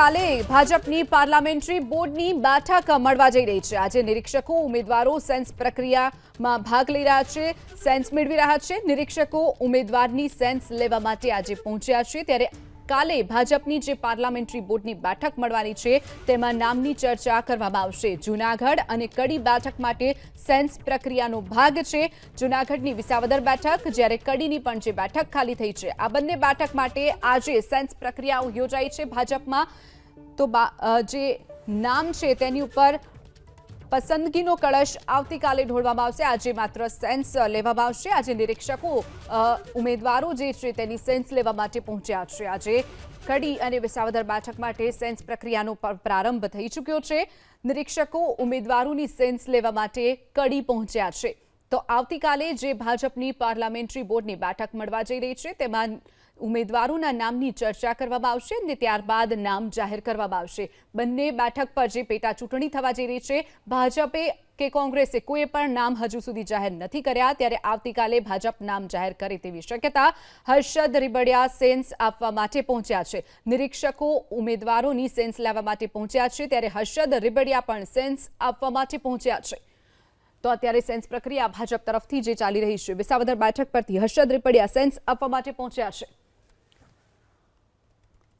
આવતીકાલે ભાજપની પાર્લામેન્ટરી બોર્ડની બેઠક મળવા જઈ રહી છે। આજે નિરીક્ષકો ઉમેદવારો સેન્સ પ્રક્રિયામાં ભાગ લઈ રહ્યા છે, સેન્સ મેળવી રહ્યા છે। નિરીક્ષકો ઉમેદવારની સેન્સ લેવા માટે આજે પહોંચ્યા છે, ત્યારે કાલે ભાજપની જે પાર્લામેન્ટરી બોર્ડની બેઠક મળવાની છે તેમાં નામની ચર્ચા કરવામાં આવશે। જૂનાગઢ અને કડી બેઠક માટે સેન્સ પ્રક્રિયાનો ભાગ છે। જૂનાગઢની વિસાવદર બેઠક, જ્યારે કડીની પણ જે બેઠક ખાલી થઈ છે, આ બંને બેઠક માટે આજે સેન્સ પ્રક્રિયાઓ યોજાઈ છે ભાજપમાં। તો જે નામ છે તેની ઉપર પસંદગીનો કળશ આવતીકાલે ઢોળવામાં આવશે। આજે માત્ર સેન્સ લેવામાં આવશે। આજે નિરીક્ષકો ઉમેદવારો જે છે તેની સેન્સ લેવા માટે પહોંચ્યા છે। આજે કડી અને વિસાવદર બેઠક માટે સેન્સ પ્રક્રિયાનો પ્રારંભ થઈ ચૂક્યો છે। નિરીક્ષકો ઉમેદવારોની સેન્સ લેવા માટે કડી પહોંચ્યા છે। તો આવતીકાલે જે ભાજપની પાર્લામેન્ટરી બોર્ડની બેઠક મળવા જઈ રહી છે તેમાં ઉમેદવારોના નામની ચર્ચા કરવામાં આવશે અને ત્યારબાદ નામ જાહેર કરવામાં આવશે। બંને બેઠક પર જે પેટા ચૂંટણી થવા જઈ રહી છે, ભાજપે કે કોંગ્રેસે કોઈ પણ નામ હજુ સુધી જાહેર નથી કર્યા, ત્યારે આવતીકાલે ભાજપ નામ જાહેર કરે તેવી શક્યતા। હર્ષદ રીબડિયા સેન્સ આપવા માટે પહોંચ્યા છે। નિરીક્ષકો ઉમેદવારોની સેન્સ લેવા માટે પહોંચ્યા છે, ત્યારે હર્ષદ રીબડિયા પણ સેન્સ આપવા માટે પહોંચ્યા છે। તો અત્યારે સેન્સ પ્રક્રિયા ભાજપ તરફથી જે ચાલી રહી છે, વિસાવદર બેઠક પરથી હર્ષદ રીબડિયા સેન્સ આપવા માટે પહોંચ્યા છે।